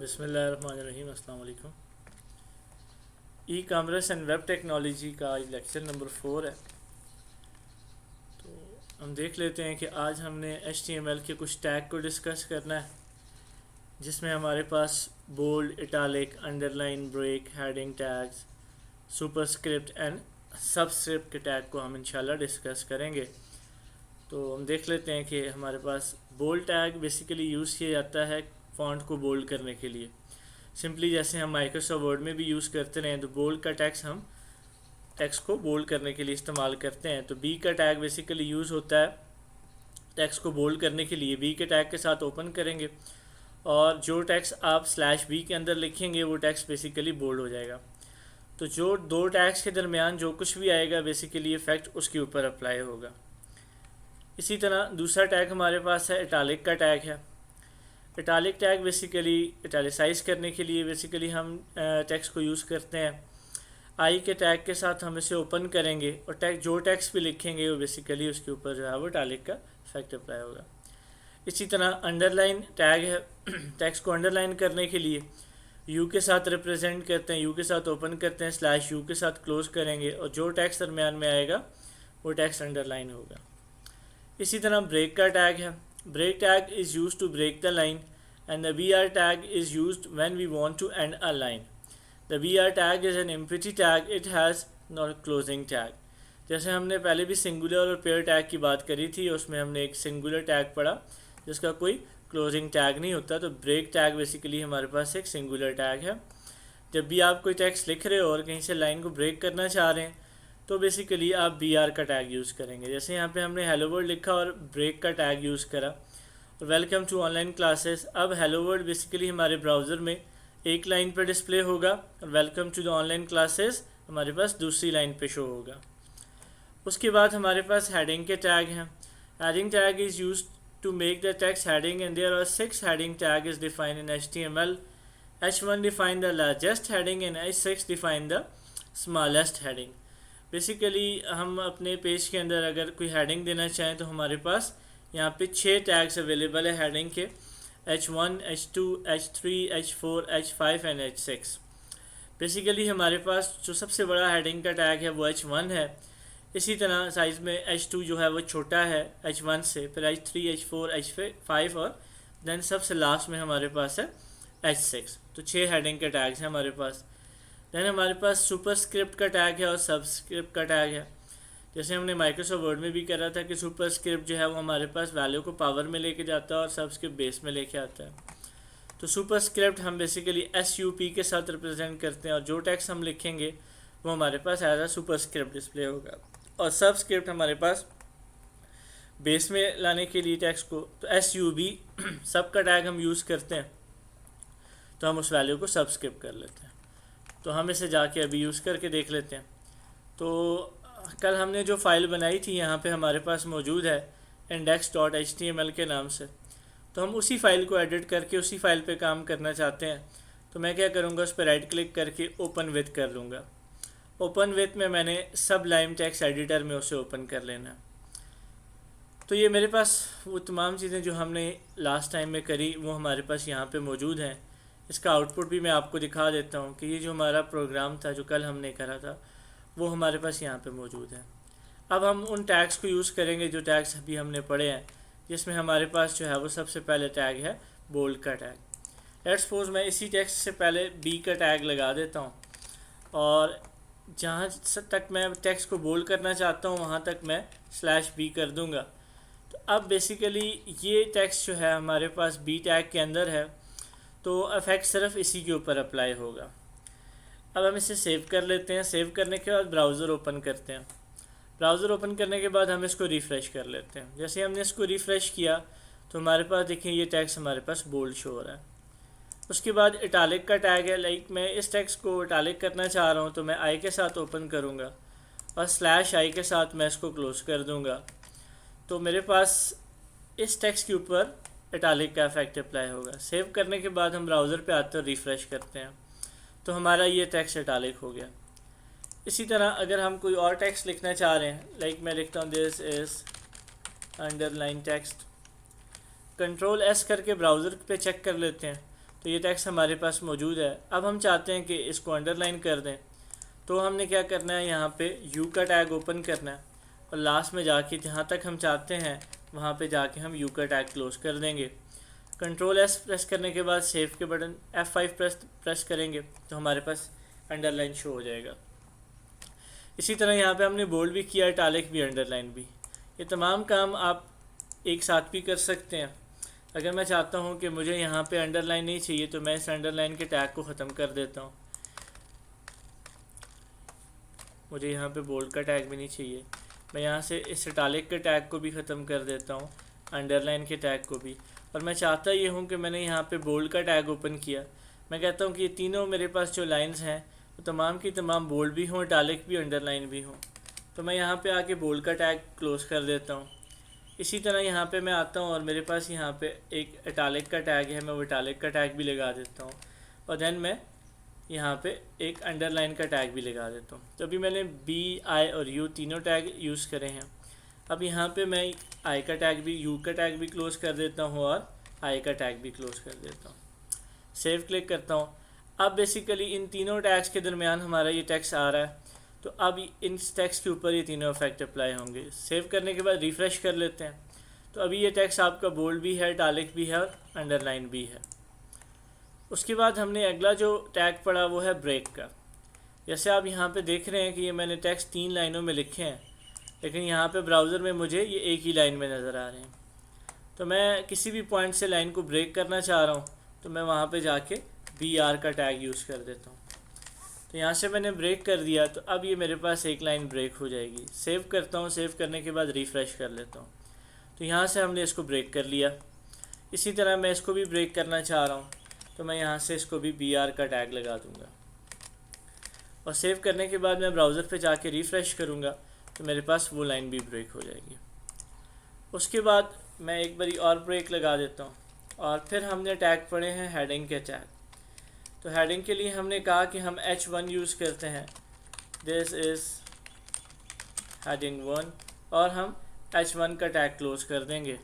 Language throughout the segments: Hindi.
बिस्मिल्लाहिर्रहमानिर्रहीम। अस्सलाम वालेकुम। E commerce and web technology का आज लेक्चर नंबर 4 है। तो हम देख लेते हैं कि आज हमने HTML के कुछ टैग को डिस्कस करना है, जिसमें हमारे पास bold, italic, underline, break, heading tags, superscript and subscript के टैग को हम इंशाल्लाह डिस्कस करेंगे। तो हम देख लेते हैं कि हमारे पास बोल्ड टैग बेसिकली यूज़ किया जाता है फ़ॉन्ट को बोल्ड करने के लिए। सिंपली जैसे हम माइक्रोसॉफ्ट वर्ड में भी यूज़ करते रहे, तो बोल्ड का टैक्स हम टेक्स्ट को बोल्ड करने के लिए इस्तेमाल करते हैं। तो बी का टैग बेसिकली यूज़ होता है टेक्स्ट को बोल्ड करने के लिए। बी के टैग के साथ ओपन करेंगे और जो टेक्स्ट आप /b के अंदर लिखेंगे वो टेक्स्ट बेसिकली बोल्ड हो जाएगा। तो जो दो टैग्स के दरमियान जो कुछ भी आएगा बेसिकली इफेक्ट उसके ऊपर अप्लाई होगा। इसी तरह दूसरा टैग हमारे पास है इटालिक का टैग है। इटालिक टैग बेसिकली इटालिसाइज करने के लिए बेसिकली हम टेक्स्ट को यूज़ करते हैं। आई के टैग के साथ हम इसे ओपन करेंगे और जो टेक्स्ट भी लिखेंगे वो बेसिकली उसके ऊपर जो है वो इटालिक का इफेक्ट अप्लाई होगा। इसी तरह अंडरलाइन टैग है। टेक्स्ट को अंडरलाइन करने के लिए यू के साथ रिप्रेजेंट करते हैं, यू के साथ ओपन करते हैं, /u के साथ क्लोज करेंगे और जो टेक्स्ट दरमियान में आएगा वो टेक्स्ट अंडरलाइन होगा। इसी तरह ब्रेक का टैग है। Break tag is used to break the line and the BR tag is used when we want to end a line. The BR tag is an empty tag, it has not a closing tag. जैसे हमने पहले भी सिंगुलर और पेयर टैग की बात करी थी, उसमें हमने एक सिंगुलर टैग पढ़ा जिसका कोई क्लोजिंग टैग नहीं होता। तो ब्रेक टैग बेसिकली हमारे पास एक सिंगुलर टैग है। जब भी आप कोई टेक्स्ट लिख रहे हो और कहीं से लाइन को ब्रेक करना चाह रहे हैं तो बेसिकली आप BR का टैग यूज़ करेंगे। जैसे यहाँ पे हमने हेलो वर्ल्ड लिखा और ब्रेक का टैग यूज़ करा, वेलकम टू ऑनलाइन क्लासेस। अब हेलो वर्ल्ड बेसिकली हमारे ब्राउज़र में एक लाइन पर डिस्प्ले होगा और welcome to the online classes हमारे पास दूसरी लाइन पे शो होगा। उसके बाद हमारे पास हेडिंग के टैग हैं। Heading tag is use to make the text heading and there are 6 heading tag is defined in HTML. H1 define the largest heading and H6 define the smallest heading. Basically हम अपने पेज के अंदर अगर कोई हेडिंग देना चाहें तो हमारे पास यहाँ पे 6 टैग्स अवेलेबल है हेडिंग के, H1, H2, H3, H4, H5 and H6। Basically हमारे पास जो सबसे बड़ा हेडिंग का टैग है वो H1 है। इसी तरह साइज़ में H2 जो है वो छोटा है H1 से, फिर H3, H4, H5 और देन सबसे लास्ट में हमारे पास है H6। तो 6 हेडिंग के टैग्स हैं हमारे पास। देन हमारे पास सुपरस्क्रिप्ट का टैग है और सबस्क्रिप्ट का टैग है। जैसे हमने माइक्रोसॉफ्ट वर्ड में भी करा था कि सुपरस्क्रिप्ट जो है वो हमारे पास वैल्यू को पावर में लेके जाता है और सबस्क्रिप्ट बेस में लेके आता है। तो सुपरस्क्रिप्ट हम बेसिकली SUP के साथ रिप्रेजेंट करते हैं और जो टेक्स्ट हम लिखेंगे वो हमारे पास एज अ सुपरस्क्रिप्ट डिस्प्ले होगा। और सबस्क्रिप्ट हमारे पास बेस में लाने के लिए टेक्स्ट को तो SUB सब का टैग हम यूज़ करते हैं, तो हम उस वैल्यू को सबस्क्रिप्ट कर लेते हैं। तो हम इसे जाके अभी यूज़ करके देख लेते हैं। तो कल हमने जो फ़ाइल बनाई थी यहाँ पे हमारे पास मौजूद है index.html के नाम से। तो हम उसी फ़ाइल को एडिट करके उसी फ़ाइल पे काम करना चाहते हैं। तो मैं क्या करूँगा, उस पर राइट क्लिक करके ओपन विथ कर लूँगा। ओपन विथ में मैंने सबलाइम टेक्स्ट एडिटर में उसे ओपन कर लेना है। तो ये मेरे पास वो तमाम चीज़ें जो हमने लास्ट टाइम में करी वो हमारे पास यहाँ पर मौजूद हैं। इसका आउटपुट भी मैं आपको दिखा देता हूँ कि ये जो हमारा प्रोग्राम था जो कल हमने करा था वो हमारे पास यहाँ पे मौजूद है। अब हम उन टैग्स को यूज़ करेंगे जो टैग्स अभी हमने पढ़े हैं, जिसमें हमारे पास जो है वो सबसे पहले टैग है बोल्ड का टैग। लेट्स सपोज मैं इसी टेक्स्ट से पहले B का टैग लगा देता हूँ और जहाँ तक मैं टेक्स्ट को बोल्ड करना चाहता हूँ वहाँ तक मैं /B कर दूँगा। तो अब बेसिकली ये टेक्स्ट जो है हमारे पास B टैग के अंदर है, तो इफेक्ट सिर्फ इसी के ऊपर अप्लाई होगा। अब हम इसे सेव कर लेते हैं। सेव करने के बाद ब्राउज़र ओपन करते हैं। ब्राउज़र ओपन करने के बाद हम इसको रिफ़्रेश कर लेते हैं। जैसे हमने इसको रिफ़्रेश किया तो हमारे पास देखिए ये टेक्स्ट हमारे पास बोल्ड शो हो रहा है। उसके बाद इटालिक का टैग है। लाइक मैं इस टेक्स्ट को इटालिक करना चाह रहा हूँ तो मैं I के साथ ओपन करूँगा और /I के साथ मैं इसको क्लोज़ कर दूँगा। तो मेरे पास इस टेक्स्ट के ऊपर इटालिक का इफेक्ट अप्लाई होगा। सेव करने के बाद हम ब्राउज़र पे आते हैं और रिफ़्रेश करते हैं तो हमारा ये टेक्स्ट इटालिक हो गया। इसी तरह अगर हम कोई और टेक्स्ट लिखना चाह रहे हैं, लाइक मैं लिखता हूँ this is underline text, Ctrl+S करके ब्राउज़र पे चेक कर लेते हैं तो ये टेक्स्ट हमारे पास मौजूद है। अब हम चाहते हैं कि इसको अंडरलाइन कर दें, तो हमने क्या करना है, यहाँ पे यू का टैग ओपन करना है और लास्ट में जाके जहाँ तक हम चाहते हैं वहाँ पे जाके हम यू का टैग क्लोज कर देंगे। कंट्रोल एस प्रेस करने के बाद सेव के बटन F5 प्रेस करेंगे तो हमारे पास अंडरलाइन शो हो जाएगा। इसी तरह यहाँ पे हमने बोल्ड भी किया, इटालिक भी, अंडरलाइन भी। ये तमाम काम आप एक साथ भी कर सकते हैं। अगर मैं चाहता हूँ कि मुझे यहाँ पे अंडरलाइन नहीं चाहिए तो मैं इस अंडरलाइन के टैग को ख़त्म कर देता हूँ। मुझे यहाँ पे बोल्ड का टैग भी नहीं चाहिए, मैं यहाँ से इस इटालिक के टैग को भी ख़त्म कर देता हूँ, अंडरलाइन के टैग को भी। और मैं चाहता ये हूँ कि मैंने यहाँ पे बोल्ड का टैग ओपन किया, मैं कहता हूँ कि ये तीनों मेरे पास जो लाइंस हैं वो तमाम की तमाम बोल्ड भी हों, इटालिक भी, अंडरलाइन भी हों। तो मैं यहाँ पे आके बोल्ड का टैग क्लोज कर देता हूँ। इसी तरह यहाँ पे मैं आता हूँ और मेरे पास यहाँ पे एक इटालिक का टैग है, मैं वो इटालिक का टैग भी लगा देता हूँ और देन मैं यहाँ पे एक अंडरलाइन का टैग भी लगा देता हूँ। तो अभी मैंने बी, आई और यू तीनों टैग यूज़ करे हैं। अब यहाँ पे मैं आई का टैग भी, यू का टैग भी क्लोज़ कर देता हूँ और आई का टैग भी क्लोज़ कर देता हूँ। सेव क्लिक करता हूँ। अब बेसिकली इन तीनों टैग्स के दरमियान हमारा ये टेक्स्ट आ रहा है, तो अब इन टेक्स्ट के ऊपर ये तीनों इफेक्ट अप्लाई होंगे। सेव करने के बाद रिफ़्रेश कर लेते हैं, तो अभी ये टेक्स्ट आपका बोल्ड भी है, इटालिक भी है और अंडरलाइन भी है। उसके बाद हमने अगला जो टैग पढ़ा वो है ब्रेक का। जैसे आप यहाँ पे देख रहे हैं कि ये मैंने टेक्स्ट 3 लाइनों में लिखे हैं, लेकिन यहाँ पे ब्राउज़र में मुझे ये एक ही लाइन में नज़र आ रहे हैं। तो मैं किसी भी पॉइंट से लाइन को ब्रेक करना चाह रहा हूँ तो मैं वहाँ पे जाके BR का टैग यूज़ कर देता हूँ। तो यहाँ से मैंने ब्रेक कर दिया, तो अब ये मेरे पास एक लाइन ब्रेक हो जाएगी। सेव करता हूँ, सेव करने के बाद रिफ़्रेश कर लेता हूँ, तो यहाँ से हमने इसको ब्रेक कर लिया। इसी तरह मैं इसको भी ब्रेक करना चाह रहा हूँ, तो मैं यहाँ से इसको भी BR का टैग लगा दूँगा और सेव करने के बाद मैं ब्राउज़र पे जाके रिफ़्रेश करूँगा तो मेरे पास वो लाइन भी ब्रेक हो जाएगी। उसके बाद मैं एक बारी और ब्रेक लगा देता हूँ और फिर हमने टैग पढ़े हैं हेडिंग के टैग। तो हेडिंग के लिए हमने कहा कि हम H1 यूज़ करते हैं, दिस इज़ हेडिंग 1, और हम H1 का टैग क्लोज कर देंगे।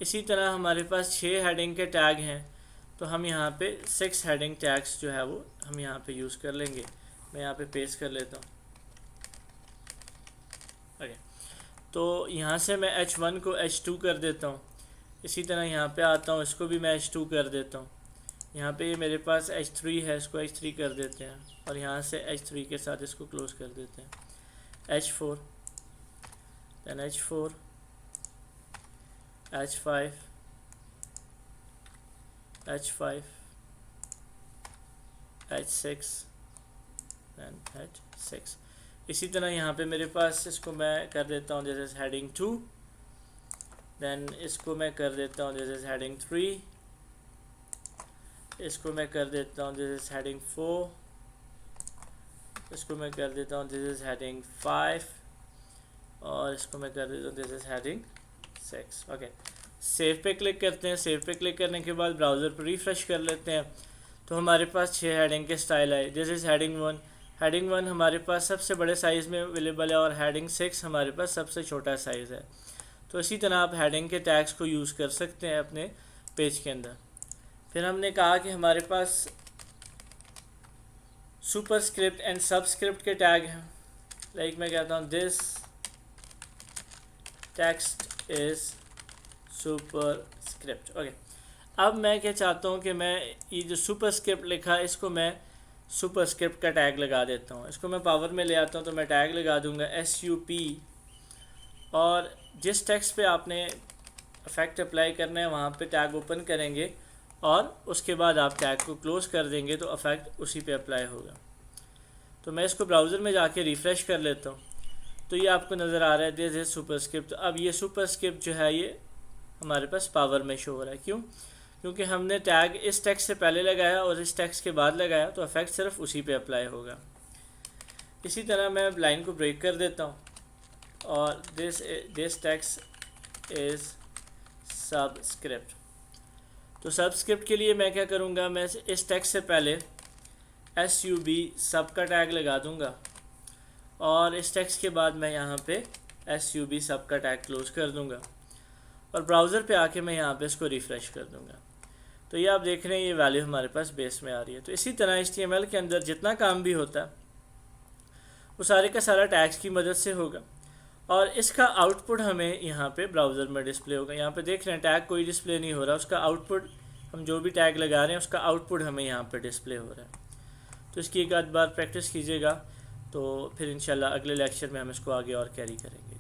इसी तरह हमारे पास 6 हेडिंग के टैग हैं, तो हम यहाँ पे 6 हेडिंग टैग्स जो है वो हम यहाँ पे यूज़ कर लेंगे। मैं यहाँ पे पेस्ट कर लेता हूँ। ओके, तो यहाँ से मैं H1 को H2 कर देता हूँ। इसी तरह यहाँ पे आता हूँ, इसको भी मैं H2 कर देता हूँ। यहाँ पे ये मेरे पास H3 है, इसको H3 कर देते हैं और यहाँ से H3 के साथ इसको क्लोज कर देते हैं। H4, then H4, H5, H5, H6, then H6। इसी तरह यहाँ पे मेरे पास इसको मैं कर देता हूँ दिस इज़ हेडिंग 2, देन इसको मैं कर देता हूँ दिस इज़ हेडिंग 3, इसको मैं कर देता हूँ दिस इज़ हेडिंग 4, इसको मैं कर देता हूँ दिस इज़ हेडिंग 5 और इसको मैं कर देता हूँ this is heading 6। Okay, save पे क्लिक करते हैं। सेव पे क्लिक करने के बाद ब्राउज़र पर रिफ़्रेश कर लेते हैं, तो हमारे पास 6 हेडिंग के स्टाइल आए। दिस इज़ हेडिंग 1, हेडिंग 1 हमारे पास सबसे बड़े साइज़ में अवेलेबल है और हेडिंग 6 हमारे पास सबसे छोटा साइज़ है। तो इसी तरह आप हेडिंग के टैग्स को यूज़ कर सकते हैं अपने पेज के अंदर। फिर हमने कहा कि हमारे पास सुपरस्क्रिप्ट एंड सबस्क्रिप्ट के टैग हैं। लाइक मैं कहता हूँ this text is superscript. Okay, अब मैं क्या चाहता हूँ कि मैं ये जो सुपरस्क्रिप्ट लिखा है इसको मैं सुपरस्क्रिप्ट का टैग लगा देता हूँ। इसको मैं पावर में ले आता हूँ, तो मैं टैग लगा दूँगा SUP, और जिस टेक्स्ट पे आपने इफेक्ट अप्लाई करना है वहाँ पे टैग ओपन करेंगे और उसके बाद आप टैग को क्लोज़ कर देंगे तो इफेक्ट उसी पे अप्लाई होगा। तो मैं इसको ब्राउज़र में जाके रिफ़्रेश कर लेता हूँ, तो ये आपको नज़र आ रहा है दिस इज़ सुपरस्क्रिप्ट। तो अब ये सुपरस्क्रिप्ट जो है ये हमारे पास पावर में शो हो रहा है। क्यों? क्योंकि हमने टैग इस टेक्स्ट से पहले लगाया और इस टेक्स्ट के बाद लगाया, तो इफेक्ट सिर्फ उसी पे अप्लाई होगा। इसी तरह मैं लाइन को ब्रेक कर देता हूँ और दिस टेक्स्ट इज़ सबस्क्रिप्ट। तो सबस्क्रिप्ट के लिए मैं क्या करूँगा, मैं इस टेक्स्ट से पहले SUB सब का टैग लगा दूँगा और इस टेक्स्ट के बाद मैं यहाँ पे SUB सब का टैग क्लोज कर दूँगा और ब्राउज़र पे आके मैं यहाँ पे इसको रिफ़्रेश कर दूँगा। तो ये आप देख रहे हैं ये वैल्यू हमारे पास बेस में आ रही है। तो इसी तरह HTML के अंदर जितना काम भी होता है वो सारे का सारा टैग्स की मदद से होगा और इसका आउटपुट हमें यहाँ पे ब्राउज़र में डिस्प्ले होगा। यहाँ पे देख रहे हैं टैग कोई डिस्प्ले नहीं हो रहा, उसका आउटपुट हम जो भी टैग लगा रहे हैं उसका आउटपुट हमें यहाँ पे डिस्प्ले हो रहा है। तो इसकी एक आध बार प्रैक्टिस कीजिएगा तो फिर इंशाल्लाह अगले लेक्चर में हम इसको आगे और कैरी करेंगे।